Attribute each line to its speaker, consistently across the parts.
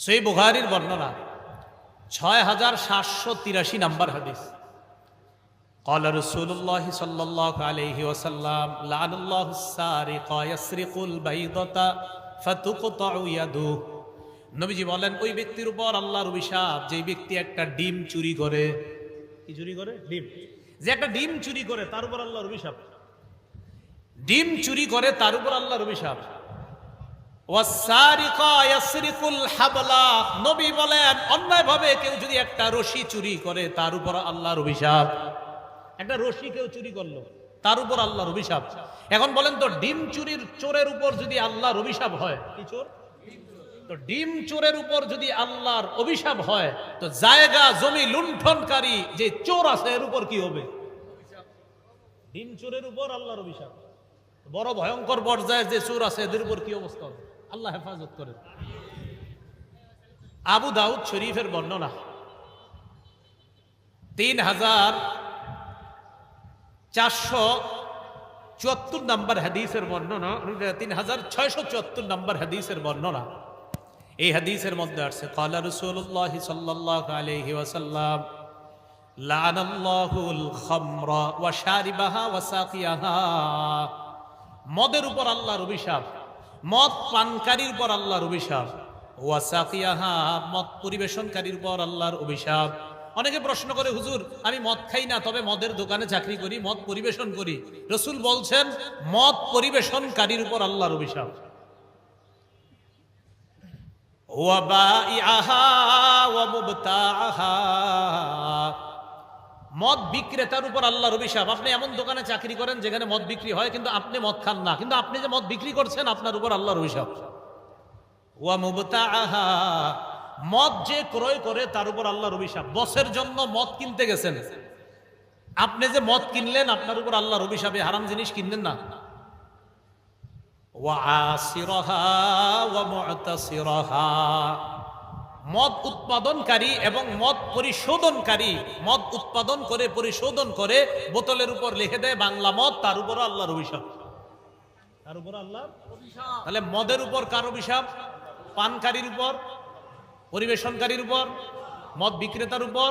Speaker 1: সহিহ বুখারীর বর্ণনা 6783 নম্বর হাদিস। قال رسول الله صلى الله عليه وسلم لعن الله السارق يسرق البيضة فتقطع يده। নবীজি বলেন ওই ব্যক্তির উপর আল্লাহর অভিশাপ যে ব্যক্তি একটা ডিম চুরি করে। কি চুরি করে? ডিম। যে একটা ডিম চুরি করে তার উপর আল্লাহর অভিশাপ। ডিম চুরি করে তার উপর আল্লাহর অভিশাপ। ওয়াসারিকা ইয়াসরিকুল হাবলা। নবী বলেন অন্যায়ভাবে কেউ যদি একটা রশি চুরি করে তার উপর আল্লাহর অভিশাপ। একটা রশি কেউ চুরি করলো তার উপর আল্লাহর অভিশাপ। এখন বলেন তো ডিম চুরির চোরের উপর যদি আল্লাহর অভিশাপ হয়, কি চোর? তো ডিম চোরের উপর যদি আল্লাহর অভিশাপ হয় তো জায়গা জমি লুণ্ঠনকারী যে চোর আছে এর উপর কি হবে? ডিম চোরের উপর আল্লাহর অভিশাপ। বড় ভয়ঙ্কর পর্যায়ে যে চোর আছে এদের উপর কি অবস্থা হবে? আল্লাহ হেফাজত করেন। আবু দাউদ শরীফের বর্ণনা 3474 নম্বর হাদিসের বর্ণনা, 3674 নম্বর হাদিসের বর্ণনা। এই হাদিসের মধ্যে আছে ক্বালা রাসূলুল্লাহ সাল্লাল্লাহু আলাইহি ওয়াসাল্লাম লাআনাল্লাহুল খামরা ওয়া শারিবাহা ওয়া সাকিয়াহা। মদের উপর আল্লাহর অভিশাপ, মদ পানকারীর উপর আল্লাহর অভিশাপ। ওয়া সাকিয়াহা, মদ পরিবেশনকারীর উপর আল্লাহর অভিশাপ। অনেকে প্রশ্ন করে হুজুর আমি মদ খাই না, তবে মদের দোকানে চাকরি করি, মদ পরিবেশন করি। রাসূল বলছেন মদ পরিবেশনকারীর উপর আল্লাহর অভিশাপ। ওয়া বাইআহা ওয়া মুবতাআহা, মদ বিক্রেতার উপর আল্লাহর অভিশাপ। আপনি এমন দোকানে চাকরি করেন যেখানে মদ বিক্রি হয় কিন্তু আপনি মদ খান না, কিন্তু আপনি যে মদ বিক্রি করছেন আপনার উপর আল্লাহর অভিশাপ। ওয়া মুবতাআহা, মদ যে ক্রয় করে তার উপর আল্লাহর অভিশাপ। বসের জন্য মদ কিনতে গেছেন, আপনি যে মদ কিনলেন আপনার উপর আল্লাহর অভিশাপ, হারাম জিনিস কিনলেন না। ওয়া আসিরাহা ওয়া মু'তাসিরাহা, মদ উৎপাদনকারী এবং মদ পরিশোধনকারী, মদ উৎপাদন করে পরিশোধন করে বোতলের উপর লিখে দেয় বাংলা মদ, তার উপর আল্লাহর অভিশাপ। তার উপর আল্লাহর অভিশাপ। তাহলে মদের উপর কার অভিশাপ? পানকারীর উপর, পরিবেশনকারীর উপর, মদ বিক্রেতার উপর,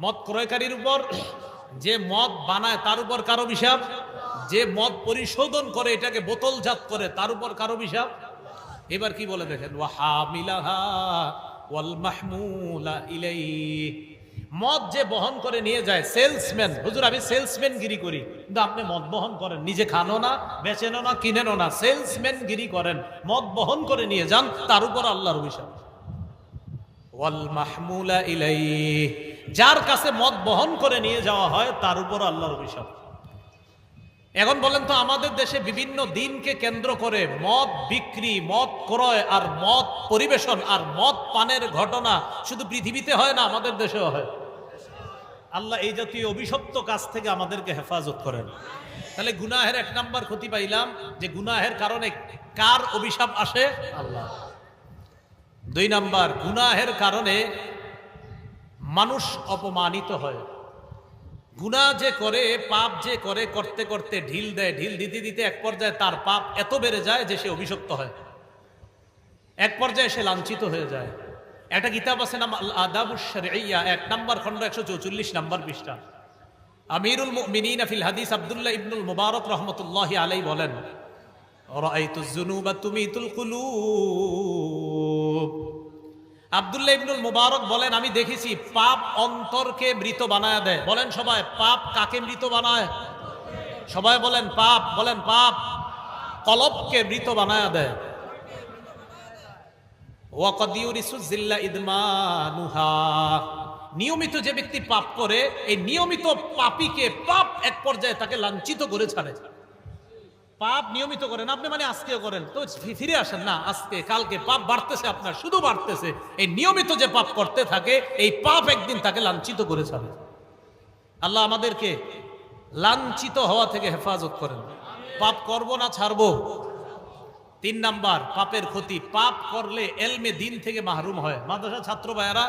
Speaker 1: মদ ক্রয়কারীর উপর। যে মদ বানায় তার উপর কার অভিশাপ? যে মদ পরিশোধন করে এটাকে বোতলজাত করে তার উপর কার অভিশাপ? এবার কি বলে দেখেন, ওয়া হামিলাহা ওয়াল মাহমুলা ইলাইহি, মদ যে বহন করে নিয়ে যায়, সেলসম্যান। হুজুর আমি সেলসম্যান গিরি করি, কিন্তু আপনি মদ বহন করেন, নিজে খানো না, বেচেনো না, কিনেনো না, সেলসম্যান গিরি করেন, মদ বহন করে নিয়ে যান, তার উপর আল্লাহর অভিশাপ। ওয়াল মাহমুলা ইলাইহি, যার কাছে মদ বহন করে নিয়ে যাওয়া হয় তার উপর আল্লাহর অভিশাপ। এখন বলেন তো আমাদের দেশে বিভিন্ন দিনকে কেন্দ্র করে মদ বিক্রি, মদ ক্রয় আর মদ পরিবেশন আর মদ পানের ঘটনা শুধু পৃথিবীতে হয় না, আমাদের দেশেও হয়। আল্লাহ এই জাতীয় অভিশপ্ত কাজ থেকে আমাদেরকে হেফাজত করেন। তাহলে গুনাহের এক নাম্বার ক্ষতি পাইলাম যে গুনাহের কারণে কার অভিশাপ আসে? আল্লাহ। দুই নাম্বার, গুনাহের কারণে মানুষ অপমানিত হয়। গুনাহ যে করে, পাপ যে করে, করতে করতে ঢিল দেয়, ঢিল দিতে দিতে এক পর্যায়ে তার পাপ এত বেড়ে যায় যে সে অভিশপ্ত হয়, এক পর্যায়ে সে লাঞ্ছিত হয়ে যায়। একটা কিতাব আছে নাম আল আদাবুশ শারঈয়া, 1 নম্বর খণ্ড 144 নম্বর পৃষ্ঠা। আমিরুল মুমিনিন ফিল হাদিস আব্দুল্লাহ ইবনুল মুবারক রাহমাতুল্লাহি আলাইহি বলেন, রাআইতুজ যুনুবা তুমিতুল কুলুব। আব্দুল্লাহ ইবনুল মুবারক বলেন আমি দেখেছি পাপ অন্তরকে মৃত বানায় দেয়। বলেন সবাই, পাপ কাকে মৃত বানায়? সবাই বলেন পাপ, বলেন পাপ কলবকে মৃত বানায় দেয়। ওয়া কদ ইউরিসু যিল্লা ইদমানুহা, নিয়মিত যে ব্যক্তি পাপ করে এই নিয়মিত পাপীকে পাপ এক পর্যায়ে তাকে লাঞ্ছিত করে ছাড়ে। পাপ নিয়মিত করেন আপনি, মানে আজকেও করেন তো ফিরে আসেন না, আজকে কালকে পাপ বাড়তেছে, আপনার শুধু বাড়তেছে। এই নিয়মিত যে পাপ করতে থাকে এই পাপ একদিন তাকে লাঞ্ছিত করে ছাড়ে। আল্লাহ আমাদেরকে লাঞ্ছিত হওয়া থেকে হেফাজত করেন। পাপ করব না ছাড়বো। 3 নাম্বার পাপের ক্ষতি, পাপ করলে এলমে দিন থেকে মাহরুম হয়। মাদ্রাসা ছাত্র ভাইয়েরা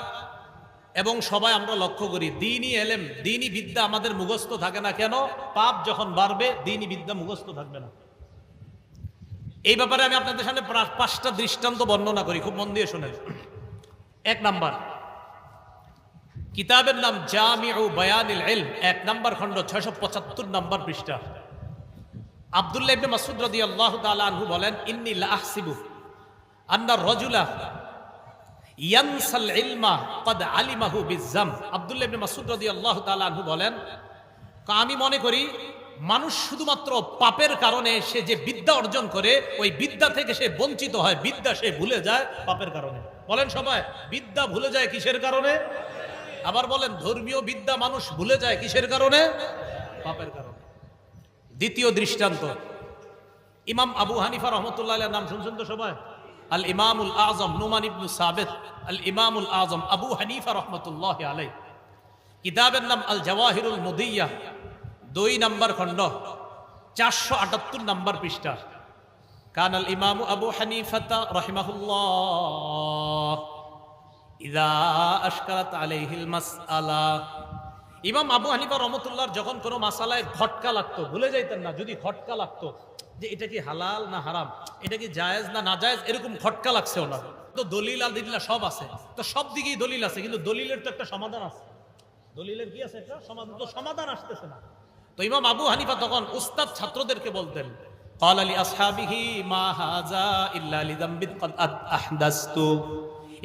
Speaker 1: এবং সবাই আমরা লক্ষ্য করি দ্বীনি এলেম, দ্বীনি বিদ্যা আমাদের মুখস্থ থাকে না কেন? পাপ যখন বাড়বে দ্বীনি বিদ্যা মুখস্থ থাকবে না। এই ব্যাপারে আমি আপনাদের সামনে 5টা দৃষ্টান্ত বর্ণনা করি, খুব মন দিয়ে শোনেন। এক নাম্বার কিতাবের নাম জামিউ বায়ানিল ইলম, 1 নাম্বার খণ্ড, 675 নাম্বার পৃষ্ঠা। আব্দুল্লাহ ইবনে মাসউদ রাদিয়াল্লাহু তাআলা আনহু বলেন, ইন্নী লা আহসিবু আন্না রাজুলা ইয়ানসাল ইলমা ক্বাদ আলিমাহু বিজ্জাম। আব্দুল্লাহ ইবনে মাসউদ রাদিয়াল্লাহু তাআলা আনহু বলেন, আমি মনে করি মানুষ শুধুমাত্র পাপের কারণে সে যে বিদ্যা অর্জন করে ওই বিদ্যা থেকে সে বঞ্চিত হয়, বিদ্যা সে ভুলে যায় পাপের কারণে। বলেন সবাই, বিদ্যা ভুলে যায় কিসের কারণে? আবার বলেন, ধর্মীয় বিদ্যা মানুষ ভুলে যায় কিসের কারণে? পাপের কারণে। দ্বিতীয় দৃষ্টান্ত, ইমাম আবু হানিফা রহমতুল্লাহ আলাইহির নাম শুনছেন তো সবাই? আল ইমামুল আযম নুমান ইবনে সাবিত, আল ইমামুল আযম আবু হানিফা রহমতুল্লাহ আলাইহি, কিতাবের নাম আল জাওয়াহিরুল মুদিয়্যাহ, 2 নাম্বার খণ্ড, 478 নাম্বার পৃষ্ঠা। কানাল ইমামু আবু হানিফা রাহিমাহুল্লাহ ইযা আশকালাত আলাইহিল মাসআলা। ইমাম আবু হানিফা রহমতুল্লাহর যখন কোনো মাসালায় খটকা লাগতো, ভুলে যাইতেন না, যদি খটকা লাগতো যে এটা কি হালাল না হারাম, এটা কি জায়েজ না নাজায়েজ, এরকম খটকা লাগছে ওনার, তো দলিল আদিল্লা সব আছে, তো সব দিকেই দলিল আছে, কিন্তু দলিলের তো একটা সমাধান আছে। দলিলের কি আছে? একটা সমাধান, তো সমাধান আসতেছে না। তো ইমাম আবু হানিফা তখন উস্তাদ ছাত্রদেরকে বলতেন, ক্বালা লি আসহাবিহি মা হাযা ইল্লা লিযামবিন ক্বাদ আহদাসতু।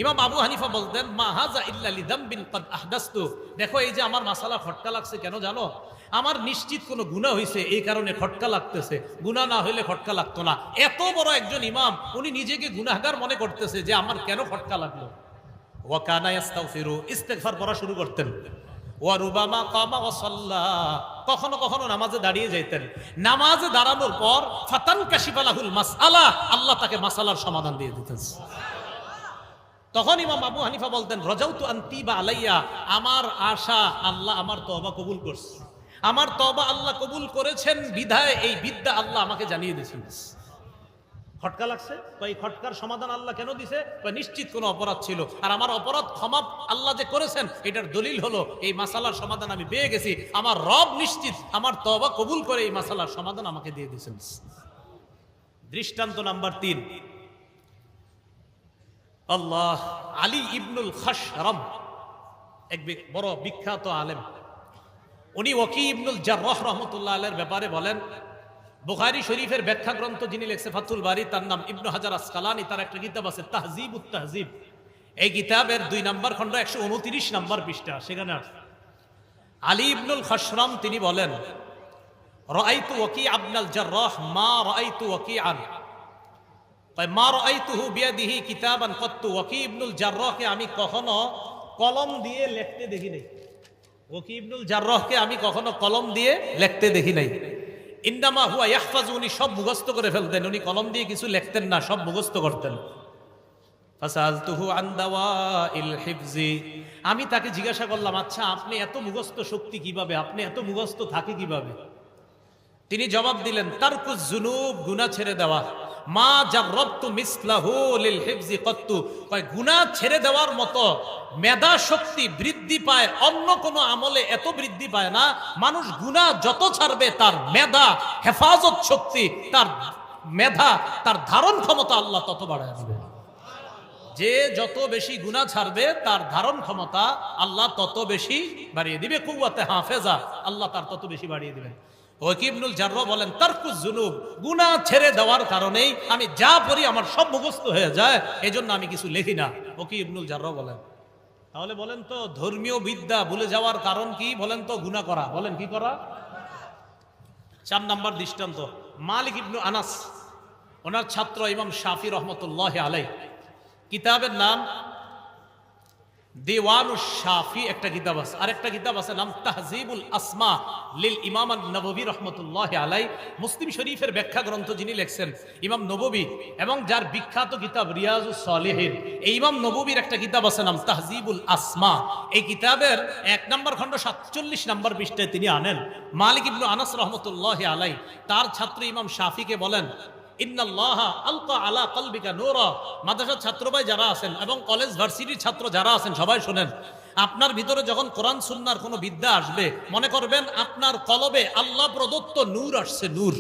Speaker 1: ইমাম আবু হানিফা বলতেন, মা হাযা ইল্লা লিযামবিন ক্বাদ আহদাসতু, দেখো এই যে আমার মাসালা খটকা লাগছে কেন জানো? আমার নিশ্চিত কোনো গুনাহ হইছে, এই কারণে খটকা লাগতেছে, গুনাহ না হইলে খটকা লাগতো না। এত বড় একজন ইমাম, উনি নিজেকে গুনাহগার মনে করতেছে যে আমার কেন খটকা লাগলো। ওয়া কানা ইস্তাগফিরু, ইস্তিগফার পড়া শুরু করতেন। ওয়া রুবামা কামা ওয়া সাল্লা, কখনো কখনো নামাজে দাঁড়িয়ে যাইতেন। নামাজে দাঁড়ানোর পর ফাতান কাশিফালাহুল মাসআলা, আল্লাহ তাকে মাসালার সমাধান দিয়ে দিতেন। তখন ইমাম আবু হানিফা বলতেন, রাজাউতু আন তিবা আলাইয়া, আমার আশা আল্লাহ আমার তওবা কবুল করছে, আমার তওবা আল্লাহ কবুল করেছেন বিধায় এই বিদ্যা আল্লাহ আমাকে জানিয়ে দিয়েছেন। খটকা লাগছে, তো এই খটকার সমাধান আল্লাহ কেন দিছে? নিশ্চিত কোনো অপরাধ ছিল, আর আমার অপরাধ ক্ষমা আল্লাহ যে করেছেন এটার দলিল হলো এই মাসালার সমাধান আমি পেয়ে গেছি, আমার রব নিশ্চিত আমার তওবা কবুল করে এই মাসালার সমাধান আমাকে দিয়ে দিয়েছেন। দৃষ্টান্ত নাম্বার 3, আল্লাহ আলী ইবনুল খাশরাম, এক বড় বিখ্যাত আলেম, উনি ওয়াকি ইবনুল জাররাহ রাহমাতুল্লাহ আলাইহির ব্যাপারে বলেন, বুখারী শরীফের ব্যাখ্যা গ্রন্থ যিনি লিখছে ফাতুল বারী, তার নাম ইবনু হাজার আসকালানী, তার একটা কিতাব আছে তাহযীবুত তাহযীব। এই কিতাবের 2 নাম্বার খণ্ড, 129 নাম্বার পৃষ্ঠা। সেখানে আলী ইবনুল খাশরাম তিনি বলেন, রাআইতু ওয়াকি ইবনুল জাররাহ মা রাআইতু ওয়াকিআন, মা রাআইতুহু বিয়াদিহি কিতাবান কত্তু। ওয়াকি ইবনুল জাররাহকে আমি কখনো কলম দিয়ে লিখতে দেখি নাই। ওয়াকি ইবনুল জাররাহকে আমি কখনো কলম দিয়ে লিখতে দেখি নাই। ইন্নামা হুয়া ইয়াহফাজু, উনি সব মুখস্থ করে ফেলতেন, উনি কলম দিয়ে কিছু লিখতেন না, সব মুখস্থ করতেন। ফাসালতুহু আন দাওয়াইল হিফজি, আমি তাকে জিজ্ঞাসা করলাম, আচ্ছা আপনি এত মুখস্থ শক্তি কিভাবে, আপনি এত মুখস্থ থাকে কিভাবে? তিনি জবাব দিলেন, তারকুজ যুনুব, গুনাহ ছেড়ে দেওয়া, মা জাররাবতু মিসলাহু লিল হিফজি কত্তু, গুনাহ ছেড়ে দেওয়ার মতো মেধা শক্তি বৃদ্ধি পায় অন্য কোনো আমলে এত বৃদ্ধি পায় না। মানুষ গুনাহ যত ছাড়বে তার মেধা, হেফাজত শক্তি, তার মেধা, তার ধারণ ক্ষমতা আল্লাহ তত বাড়ায় দিবে। যে যত বেশি গুনাহ ছাড়বে তার ধারণ ক্ষমতা আল্লাহ তত বেশি বাড়িয়ে দিবে। কুওয়াতে হাফেজা, আল্লাহ তার তত বেশি বাড়িয়ে দিবেন। ওয়াকি ইবনুল জাররাহ বলেন, তারকুজ যুনুব, গুনাহ ছেড়ে দেওয়ার কারণেই আমি যা পড়ি আমার সব মুখস্থ হয়ে যায়, এজন্য আমি কিছু লিখি না। ওয়াকি ইবনুল জাররাহ বলেন। তাহলে বলেন তো ধর্মীয় বিদ্যা ভুলে যাওয়ার কারণ কি? বলেন তো গুনাহ করা। বলেন কি করা? 4 নাম্বার দৃষ্টান্ত, মালিক ইবনু আনাস, ওনার ছাত্র ইমাম শাফি রহমতুল্লাহ আলাইহি, কিতাবের নাম দেওয়ানুশ শাফি একটা কিতাব আছে, আরেকটা কিতাব আছে নাম তাহযীবুল আসমা লিল ইমাম আন-নববী রাহমাতুল্লাহি আলাইহি। মুসলিম শরীফের ব্যাখ্যা গ্রন্থ যিনি লিখছেন ইমাম নববী, এবং যার বিখ্যাত কিতাব রিয়াজুস সালিহিন, এই ইমাম নববীর একটা কিতাব আছে নাম তাহযীবুল আসমা। এই কিতাবের 1 নাম্বার খণ্ড 47 নাম্বার পৃষ্ঠায় তিনি আনেন, মালিক ইবনু আনাস রাহমাতুল্লাহি আলাইহি তার ছাত্র ইমাম শাফিকে বলেন, ইন্নাল্লাহা আলকা আলা কলবিকা নূরা। মাদ্রাসার ছাত্র ভাই যারা আছেন এবং কলেজ ভার্সিটির ছাত্র যারা আছেন সবাই শুনেন, আপনার ভিতরে যখন কোরআন সুন্নাহর কোনো বিদ্যা আসবে, মনে করবেন আপনার কলবে আল্লাহ প্রদত্ত নূর আসছে, নূর।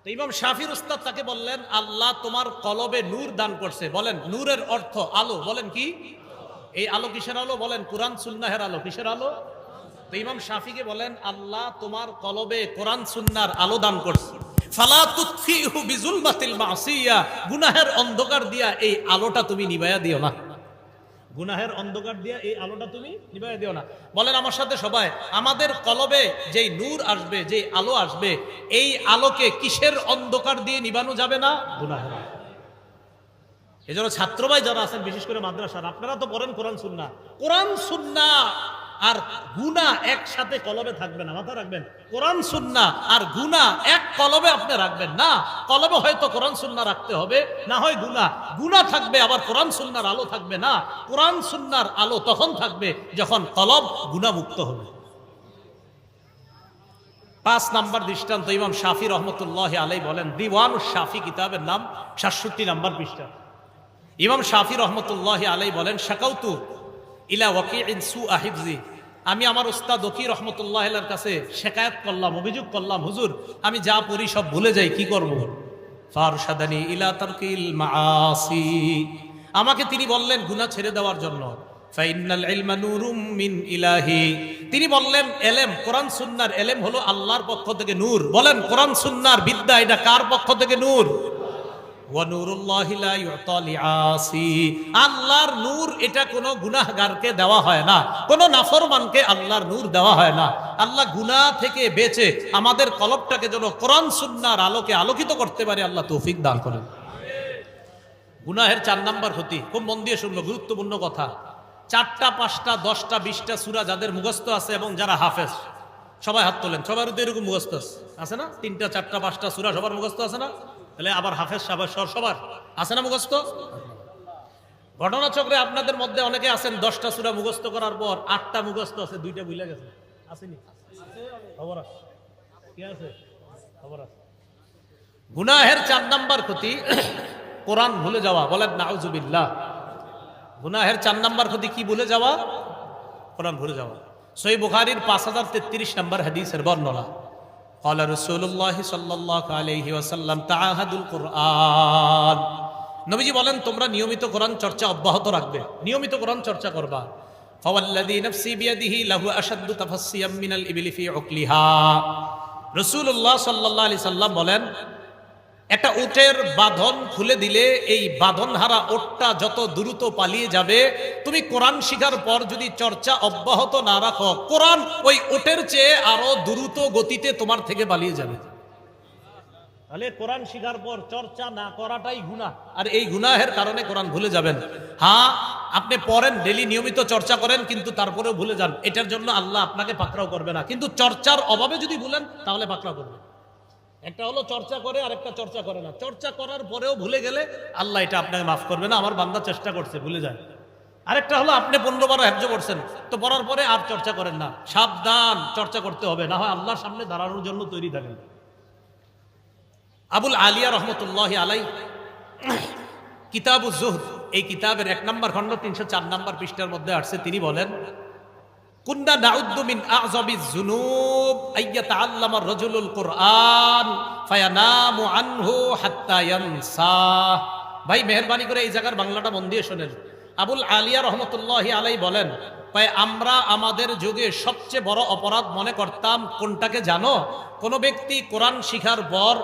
Speaker 1: তো ইমাম শাফির উস্তাদ তাকে বললেন, আল্লাহ তোমার কলবে নূর দান করছে। বলেন নূরের অর্থ আলো। বলেন কি? এই আলো কিসের আলো? বলেন কোরআন সুন্নাহের আলো। কিসের আলো? তো ইমাম শাফিকে বলেন, আল্লাহ তোমার কলবে কোরআন সুন্নাহর আলো দান করছে। ফালা তুতফিহু বিজুলমাতিল মাসিয়া, গুনাহের অন্ধকার দিয়া এই আলোটা তুমি নিভাইয়া দিও না। গুনাহের অন্ধকার দিয়া এই আলোটা তুমি নিভাইয়া দিও না। বলেন আমার সাথে সবাই, আমাদের কলবে যেই নূর আসবে, যেই আলো আসবে, এই আলোকে কিসের অন্ধকার দিয়ে নিভানো যাবে না? গুনাহের। এজন্য ছাত্র ভাই যারা আছেন, বিশেষ করে মাদ্রাসার, আপনারা তো পড়েন কোরআন সুন্নাহ। কোরআন সুন্নাহ আর গুনাহ একসাথে কলবে থাকবে না, মাথা রাখবেন। কোরআন সুন্নাহ আর গুনাহ এক কলবে আপনি রাখবেন না। কলবে হয়তো কোরআন সুন্নাহ রাখতে হবে, না হয় গুনাহ। গুনাহ থাকবে, আবার কোরআন সুন্নাহর আলো থাকবে না। কোরআন সুন্নাহর আলো তখন থাকবে যখন কলব গুনাহ মুক্ত হবে। 5 নাম্বার দৃষ্টান্ত ইমাম শাফি রহমতুল্লাহ আলাইহি বলেন, দিওয়ানুশ শাফি কিতাবের নাম, 67 নাম্বার পৃষ্ঠা। ইমাম শাফি রহমতুল্লাহ আলাইহি বলেন, শাকাউতু ইলা ওয়াকিইন সুআ হিফজি, আমি আমার উস্তাদ ওয়াকি রহমতুল্লাহ আলাইহির কাছে শিকায়াত করলাম, অভিযোগ করলাম, হুজুর আমি যা পড়ি সব ভুলে যাই, কি করব? ফারশাদানি ইলা তারকিল মাআসি, আমাকে তিনি বললেন গুনাহ ছেড়ে দেওয়ার জন্য। ফাইনাল ইলমা নূরুম মিন ইলাহি, তিনি বললেন এলেম, কোরআন সুন্নাহর এলেম হলো আল্লাহর পক্ষ থেকে নূর। বলেন কোরআন সুন্নাহর বিদ্যা এটা কার পক্ষ থেকে নূর? আল্লাহর নূর এটা কোনো গুনাহগারকে দেওয়া হয় না, কোনো নাফরমানকে আল্লাহর নূর দেওয়া হয় না। আল্লাহ গুনাহ থেকে বেঁচে আমাদের কলবটাকে যেন কোরআন সুন্নাহর আলোকে আলোকিত করতে পারে, আল্লাহ তৌফিক দান করেন। গুনাহের 4 নাম্বার ক্ষতি, খুব মন দিয়ে শুনবো, গুরুত্বপূর্ণ কথা। 4টা 5টা 10টা 20টা সূরা যাদের মুখস্থ আছে এবং যারা হাফেজ, সবাই হাত তোলেন। সবার তো এরকম মুখস্থ আছে না? 3টা 4টা 5টা সূরা সবার মুখস্থ আছে না? তাহলে আবার হাফেজ সাহেব সবার আছে না মুখস্থ? ঘটনাচক্রে আপনাদের মধ্যে অনেকে আছেন 10টা সূরা মুখস্থ করার পর 8টা মুখস্থ আছে, 2টা ভুলে গেছে। আসেনি? খবর আছে? কি আছে? খবর আছে। গুনাহের 4 নাম্বার ক্ষতি কোরআন ভুলে যাওয়া। বলেন নাউজুবিল্লাহ। গুনাহের 4 নাম্বার ক্ষতি কি? ভুলে যাওয়া, কোরআন ভুলে যাওয়া। সহিহ বুখারীর 5033 নাম্বার হাদিসের বর্ণনা, قال رسول الله صلى الله عليه وسلم تعاهدوا القرآن, নবীজি বলেন তোমরা নিয়মিত কোরআন চর্চা অব্যাহত রাখবে, নিয়মিত কোরআন চর্চা করবা। فوالذي نفسي بيده له أشد تفصيا من الإبل في عقلها, রাসূলুল্লাহ সাল্লাল্লাহু আলাইহি সাল্লাম বলেন একটা উটের বাঁধন খুলে দিলে এই বাঁধনহারা ওটটা যত দ্রুত পালিয়ে যাবে, তুমি কোরআন শিখার পর যদি চর্চা অব্যাহত না রাখো, কোরআন ওই ওটের চেয়ে আরো দ্রুত গতিতে তোমার থেকে পালিয়ে যাবে। তাহলে কোরআন শিখার পর চর্চা না করাটাই গুনাহ, আর এই গুনাহের কারণে কোরআন ভুলে যাবেন। হ্যাঁ, আপনি পড়েন, ডেলি নিয়মিত চর্চা করেন, কিন্তু তারপরেও ভুলে যান, এটার জন্য আল্লাহ আপনাকে পাকড়াও করবে না। কিন্তু চর্চার অভাবে যদি ভুলেন তাহলে পাকড়াও করবে। একটা হলো চর্চা করে, আর একটা চর্চা করে না। চর্চা করার পরেও ভুলে গেলে আল্লাহ এটা আপনাকে মাফ করবে না, আমার বান্দা চেষ্টা করছে ভুলে যায়। আরেকটা হলো আপনি 15 হেফজ পড়ছেন, তো পড়ার পরে আর চর্চা করেন না। সাবধান, চর্চা করতে হবে, না হয় আল্লাহর সামনে দাঁড়ানোর জন্য তৈরি থাকেন। আবুল আলিয়া রহমতুল্লাহি আলাইহি কিতাবুজ জুহদ, এই কিতাবের 1 নম্বর খণ্ড 304 নম্বর পৃষ্ঠার মধ্যে আসছে, তিনি বলেন কুন্না নাউদ্দু মিন আযাবিজ যুনুব আইয়াতাআল্লামা আর-রাজুলুল কুরআন ফায়ানামু আনহু হাত্তা ইয়ানসা। ভাই মেহেরবানি করে এই জায়গার বাংলাটা মন দিয়ে শোনেন। আবুল আলিয়া রহমতুল্লাহি আলাইহি বলেন, আমরা আমাদের যুগে সবচেয়ে বড় অপরাধ মনে করতাম কোনটাকে জানো? কোন ব্যক্তি কোরআন শিখার পর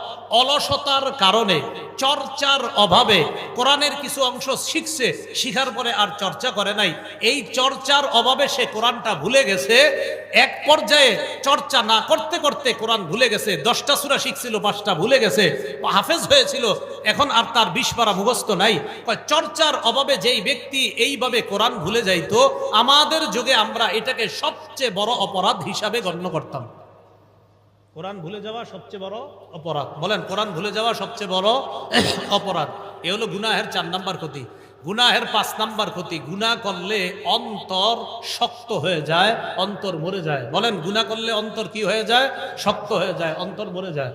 Speaker 1: অলসতার কারণে, চর্চার অভাবে কোরআনের কিছু অংশ শিখছে, শিখার পরে আর চর্চা করে নাই। এই চর্চার অভাবে সে কোরআনটা ভুলে গেছে। এক পর্যায়ে চর্চা না করতে করতে কোরআন ভুলে গেছে। 10টা সূরা শিখছিল, 5টা ভুলে গেছে। হাফেজ হয়েছিল, এখন আর তার 20 পারা মুখস্থ নাই। চর্চার অভাবে যেই ব্যক্তি এইভাবে কোরআন ভুলে যাইতো, আমাদের যুগে আমরা এটাকে সবচেয়ে বড় অপরাধ হিসাবে গণ্য করতাম। কোরআন ভুলে যাওয়া সবচেয়ে বড় অপরাধ। বলেন কোরআন ভুলে যাওয়া সবচেয়ে বড় অপরাধ। এ হলো গুনাহের 4 নাম্বার ক্ষতি। গুনাহের 5 নাম্বার ক্ষতি, গুনাহ করলে অন্তর শক্ত হয়ে যায়, অন্তর মরে যায়। বলেন গুনাহ করলে অন্তর কি হয়ে যায়? শক্ত হয়ে যায়, অন্তর মরে যায়।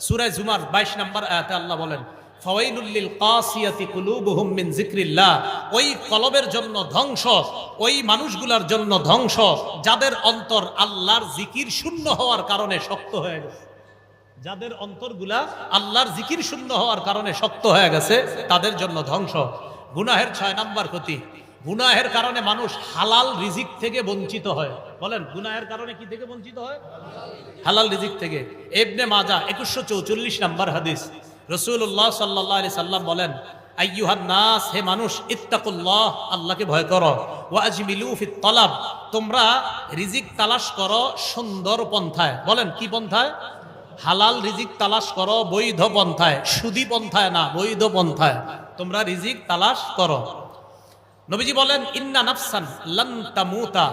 Speaker 1: সূরা জুমার 22 নাম্বার আয়াতে আল্লাহ বলেন ফাওয়াইলুল লিল কাসিয়াতি কুলুবুহুম মিন যিকরিল্লাহ, ওই কলবের জন্য ধ্বংস, ওই মানুষগুলোর জন্য ধ্বংস যাদের অন্তর আল্লাহর জিকির শূন্য হওয়ার কারণে শক্ত হয়ে গেছে। যাদের অন্তরগুলা আল্লাহর জিকির শূন্য হওয়ার কারণে শক্ত হয়ে গেছে তাদের জন্য ধ্বংস। গুনাহের 6 নাম্বার ক্ষতি, গুনাহের কারণে মানুষ হালাল রিজিক থেকে বঞ্চিত হয়। বলেন গুনাহের কারণে কি থেকে বঞ্চিত হয়? হালাল রিজিক থেকে। ইবনে মাজাহ 2144 নাম্বার হাদিস, রাসূলুল্লাহ সাল্লাল্লাহু আলাইহি সাল্লাম বলেন, আইয়ুহান নাস, হে মানুষ, ইত্তাকুল্লাহ, আল্লাহকে ভয় করো, ওয়া আজমিলু ফিত তালাব, তোমরা রিজিক তালাশ করো সুন্দর পন্থায়। বলেন কি পন্থায়? হালাল রিজিক তালাশ করো বৈধ পন্থায়, সুদী পন্থায় না, বৈধ পন্থায় তোমরা রিজিক তালাশ করো। নবীজি বলেন, ইন্না নাফসান লান তামুতা,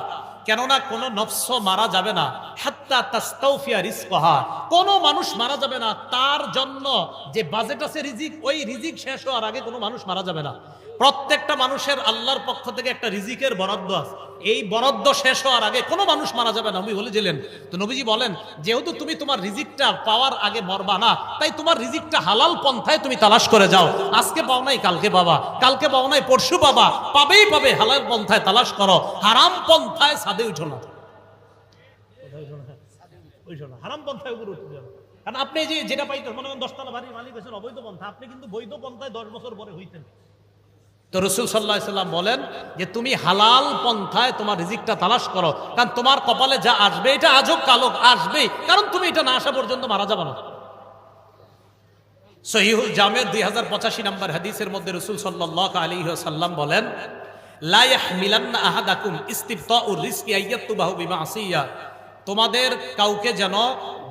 Speaker 1: কেননা কোন নফস মারা যাবে না, হাত্তা তাস্তাউফিয়া রিজকাহা, কোন মানুষ মারা যাবে না তার জন্য যে বাজেট আছে রিজিক, ওই রিজিক শেষ হওয়ার আগে কোনো মানুষ মারা যাবে না। প্রত্যেকটা মানুষের আল্লাহর পক্ষ থেকে একটা রিজিকের বরাদ্দ আছে, এই বরাদ্দ শেষ হওয়ার আগে কোনো মানুষ মারা যাবে না। নবী বলেছিলেন, তো নবীজি বলেন, যেহেতু তুমি তোমার রিজিকটা পাওয়ার আগে মরবা না, তাই তোমার রিজিকটা হালাল পন্থায় তুমি তালাশ করে যাও। আজকে পাও নাই কালকে পাবা, কালকে পাও নাই পরশু পাবা, পাবেই পাবে। হালাল পন্থায় তালাশ করো, হারাম পন্থায় ছাদে উঠো না, হারাম পন্থায় উপরে উঠে যাবে। কারণ আপনি যে যেটা পাইতেন, মনে করেন 10 তলা বাড়ির মালিক হয়েছেন অবৈধ পন্থা, আপনি কিন্তু বৈধ পন্থায় 10 বছর পরে হইতেন। তো রাসূল সাল্লাল্লাহু আলাইহি সাল্লাম বলেন যে তুমি হালাল পন্থায় তোমার রিজিকটা তালাশ করো, কারণ তোমার কপালে যা আসবে এটা আজও কালো আসবেই, কারণ তুমি এটা না আসা পর্যন্ত মারা যাবে না। সহিহুল জামের 2085 নম্বর হাদিসের মধ্যে রাসূল সাল্লাল্লাহু আলাইহি ওয়াসাল্লাম বলেন, লা ইয়াহমিলান্না আহাদাকুম ইস্তিফতাউর রিজকি আইয়াতুবাহু বিমাসিয়া, তোমাদের কাউকে যেন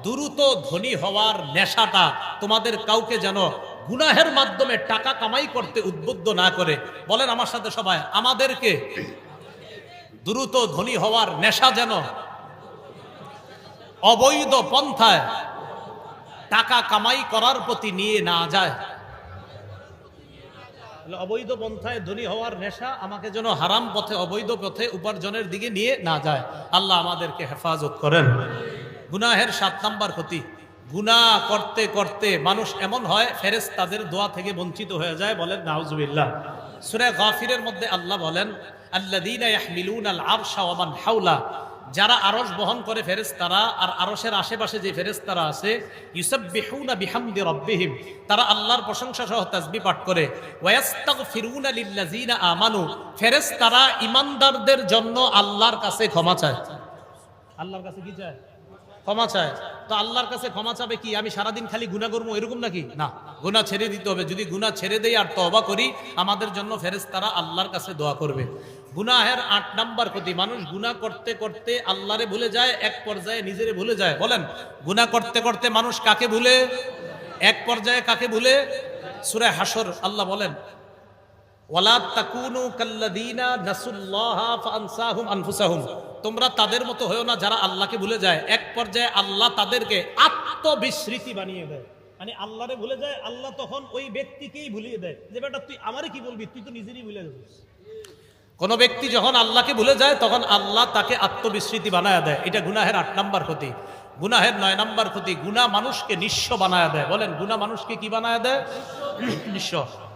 Speaker 1: দ্রুত ধনী হওয়ার নেশাটা তোমাদের কাউকে যেন গুনাহের মাধ্যমে টাকা কামাই করতে উদ্বুদ্ধ না করে। বলেন আমার সাথে সবাই, আমাদেরকে দ্রুত ধনী হওয়ার নেশা যেন অবৈধ পন্থায় টাকা কামাই করার প্রতি নিয়ে না যায়। অবৈধ পন্থায় ধনী হওয়ার নেশা আমাকে যেন হারাম পথে, অবৈধ পথে উপার্জনের দিকে নিয়ে না যায়। আল্লাহ আমাদেরকে হেফাজত করেন। গুনাহের 7 নাম্বার ক্ষতি, গুনাহ করতে করতে মানুষ এমন হয় ফেরেশতাদের দোয়া থেকে বঞ্চিত হয়ে যায়। বলেন নাউজুবিল্লাহ। সূরা গাফিরের মধ্যে আল্লাহ বলেন, আল্লাযীনা ইয়াহমিলুনাল আরশা ওয়া মান হাওলা, যারা আরশ বহন করে ফেরেশতারা আর আরশের আশেপাশে যে ফেরেশতারা আছে, ইউসাব্বিহুনা বিহামদি রাব্বিহিম, তারা আল্লাহর প্রশংসা সহ তাসবিহ পাঠ করে। ওয়া ইস্তাগফিরুনা লিল্লাযীনা আমানু, ফেরেশতারা ঈমানদারদের জন্য আল্লাহর কাছে ক্ষমা চায়। আল্লাহর কাছে কি চায়? ক্ষমা চায়। তো আল্লাহর কাছে ক্ষমা চাবে কি আমি সারাদিন খালি গুনাহ করবো এরকম নাকি? না, গুনাহ ছেড়ে দিতে হবে। যদি গুনাহ ছেড়ে দেই আর তওবা করি, আমাদের জন্য ফেরেশতারা আল্লাহর কাছে দোয়া করবে। গুনাহের 8 নাম্বার ক্ষতি, মানুষ গুনাহ করতে করতে আল্লাহরে ভুলে যায়, এক পর্যায়ে নিজেরে ভুলে যায়। বলেন গুনাহ করতে করতে মানুষ কাকে ভুলে? এক পর্যায়ে কাকে ভুলে? সূরা হাসর আল্লাহ বলেন, ওয়ালা তাকুনু কাল্লাযীনা নাসুল্লাহা ফাআনসাহুম আনফুসাহুম, তোমরা তাদের মতো হয়ো না যারা আল্লাহকে ভুলে যায়। এক পর্যায়ে আল্লাহ তাদেরকে আত্মবিস্মৃতি বানিয়ে দেয়, মানে আল্লাহরে ভুলে যায়, আল্লাহ তখন ওই ব্যক্তিকেই ভুলিয়ে দেয় যে বেটা তুই আমারে কি বলবি, তুই তো নিজেরই ভুলে যাচ্ছিস। কোন ব্যক্তি যখন আল্লাহকে ভুলে যায় তখন আল্লাহ তাকে আত্মবিস্মৃতি বানায় দেয়। এটা গুনাহের 8 নাম্বার ক্ষতি। গুনাহের 9 নাম্বার ক্ষতি, গুনাহ মানুষকে নিঃস্ব বানায় দেয়। বলেন গুনাহ মানুষকে কি বানায় দেয়? নিঃস্ব।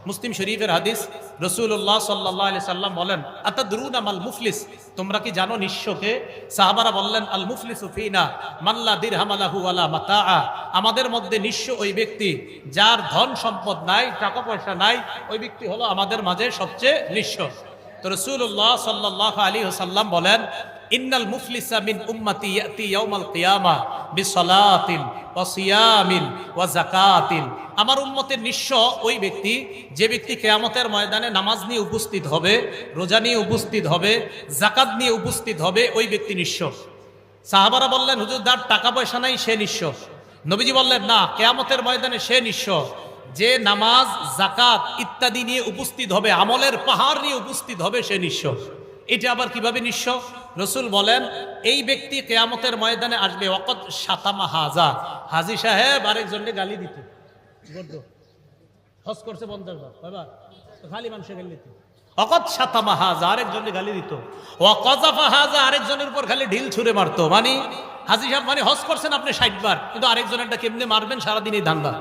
Speaker 1: মুসলিম শরীফের হাদিস, রাসূলুল্লাহ সাল্লাল্লাহু আলাইহি সাল্লাম বলেন, আতাদরুনা মাল মুফলিস, তোমরা কি জানো নিঃস্বকে? সাহাবারা বললেন, আল মুফলিসু ফিনা মান লা দিরহাম লাহু ওয়ালা মাতাআ, আমাদের মধ্যে নিঃস্ব ওই ব্যক্তি যার ধন সম্পদ নাই, টাকা পয়সা নাই, ওই ব্যক্তি হলো আমাদের মাঝে সবচেয়ে নিঃস্ব। তো রাসূলুল্লাহ সাল্লাল্লাহু আলাইহি ওয়াসাল্লাম বলেন, ইন্নাল মুফলিসা মিন উম্মতি ইয়াতি ইয়াউমাল কিয়ামা বিসসালাতিন ওয়া সিয়ামিন ওয়া যাকাতিন, আমার উম্মতের নিঃস্ব ওই ব্যক্তি যে ব্যক্তি কিয়ামতের ময়দানে নামাজ নিয়ে উপস্থিত হবে, রোজা নিয়ে উপস্থিত হবে, যাকাত নিয়ে উপস্থিত হবে, ওই ব্যক্তি নিঃস্ব। সাহাবারা বললেন, হুজুর যার টাকা পয়সা নাই সে নিঃস্ব। নবীজি বললেন, না, কিয়ামতের ময়দানে সে নিঃস্ব যে নামাজ, যাকাত ইত্যাদি নিয়ে উপস্থিত হবে, আমলের পাহাড় নিয়ে উপস্থিত হবে, সে নিঃস্ব। এটা আবার কিভাবে নিঃস্ব? রাসূল বলেন, এই ব্যক্তি কিয়ামতের ময়দানে আসবে, ওয়াকাদ শাতামা হাজা, হাজী সাহেব আরেকজনকে গালি দিত, হজ করছে 50 বার, কয়বার? খালি মানুষে গালি দিত। ওয়াকাদ শাতামা হাজা, আরেকজনকে গালি দিত। ওয়া কাযাফা হাজা, আরেকজনের উপর খালি ঢিল ছুঁড়ে মারতো। মানে হাজী সাহেব মানে হজ করছেন আপনি 60 বার, কিন্তু আরেকজনেরটা কেমনে মারবেন সারাদিন এই ধান্দা।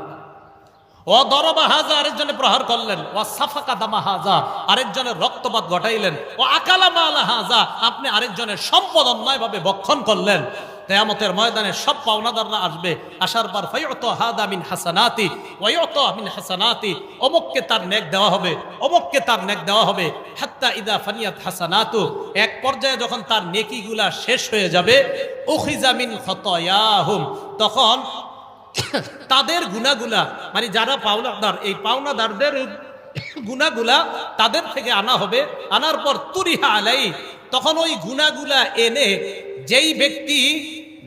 Speaker 1: ও দরবা হাজা, আরেকজনে প্রহার করলেন। ও সাফাকা দামা হাজা, আরেকজনের রক্তপাত ঘটাইলেন। ও আকালা মালা হাজা, আপনি আরেকজনের সম্পদ অন্যায়ভাবে ভক্ষণ করলেন। কিয়ামতের ময়দানে সব পাওনাদাররা আসবে, আসার পর ফায়ুতা হাদা মিন হাসানাতি ওয়া ইউতা মিন হাসানাতি, অমুককে তার নেক দেওয়া হবে, অমুককে তার নেক দেওয়া হবে, হাত্তা ইদা ফানিয়াত হাসানাতু, এক পর্যায়ে যখন তার নেকিগুলা শেষ হয়ে যাবে, উখিযা মিন খতায়াহুম, তখন তাদের গুনাহগুলা, মানে যারা পাওনাদার, এই পাওনাদারদের গুনাহগুলা তাদের থেকে আনা হবে, আনার পর তুরিহা আলাই, তখন ওই গুনাহগুলা এনে যেই ব্যক্তি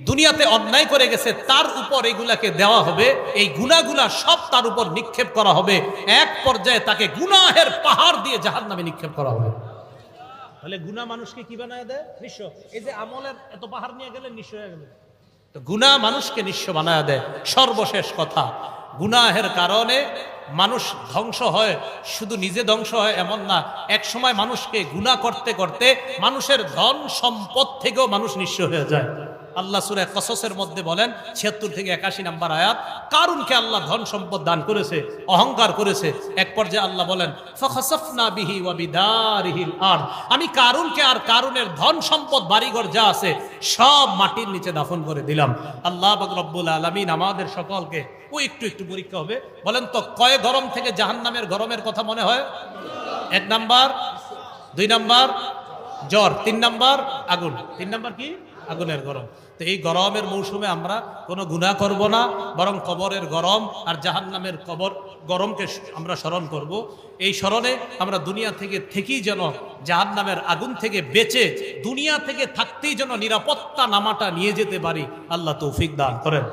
Speaker 1: দুনিয়াতে অন্যায় করে গেছে তার উপর এগুলাকে দেওয়া হবে, এই গুনাহগুলা সব তার উপর নিক্ষেপ করা হবে, এক পর্যায়ে তাকে গুনাহের পাহাড় দিয়ে জাহান্নামে নিক্ষেপ করা হবে। তাহলে গুনাহ মানুষকে কি বানায় দেয়? নিঃস্ব। এই যে আমলের এত পাহাড় নিয়ে গেলে নিঃস্ব হয়ে গেল, তো গুনাহ মানুষকে নিঃস্ব বানায় দেয়। সর্বশেষ কথা, গুনাহের কারণে মানুষ ধ্বংস হয়, শুধু নিজে ধ্বংস হয় এমন না, এক সময় মানুষকে গুনাহ করতে করতে মানুষের ধন সম্পদ থেকেও মানুষ নিঃস্ব হয়ে যায়। আল্লাহ সূরা কসসের মধ্যে বলেন ৭৬ থেকে ৮১ নম্বর আয়াত, কারুনকে আল্লাহ ধন সম্পদ দান করেছে, অহংকার করেছে, এক পর্যায়ে আল্লাহ বলেন ফাখাসাফনা বিহি ওয়া বিদারিহিল আরদ, আমি কারুনকে আর কারুনের ধন সম্পদ বাড়িঘর যা আছে সব মাটির নিচে দাফন করে দিলাম। আল্লাহ পাক রব্বুল আলামিন আমাদের সকলকে, ও একটু একটু পরীক্ষা হবে, বলেন তো কয় গরম থেকে জাহান্নামের গরমের কথা মনে হয়? ১ নাম্বার, ২ নাম্বার জ্বর, ৩ নাম্বার আগুন, ৩ নাম্বার কি? আগুনের গরম। তো এই গরমের মৌসুমে আমরা কোনো গুনাহ করব না, বরং কবরের গরম আর জাহান্নামের কবর গরমকে আমরা স্মরণ করব। এই স্মরণে আমরা দুনিয়া থেকে থেকেই যেন জাহান্নামের আগুন থেকে বেঁচে দুনিয়া থেকে থাকতেই যেন নিরাপত্তা নামাটা নিয়ে যেতে পারি। আল্লাহ তৌফিক দান করেন।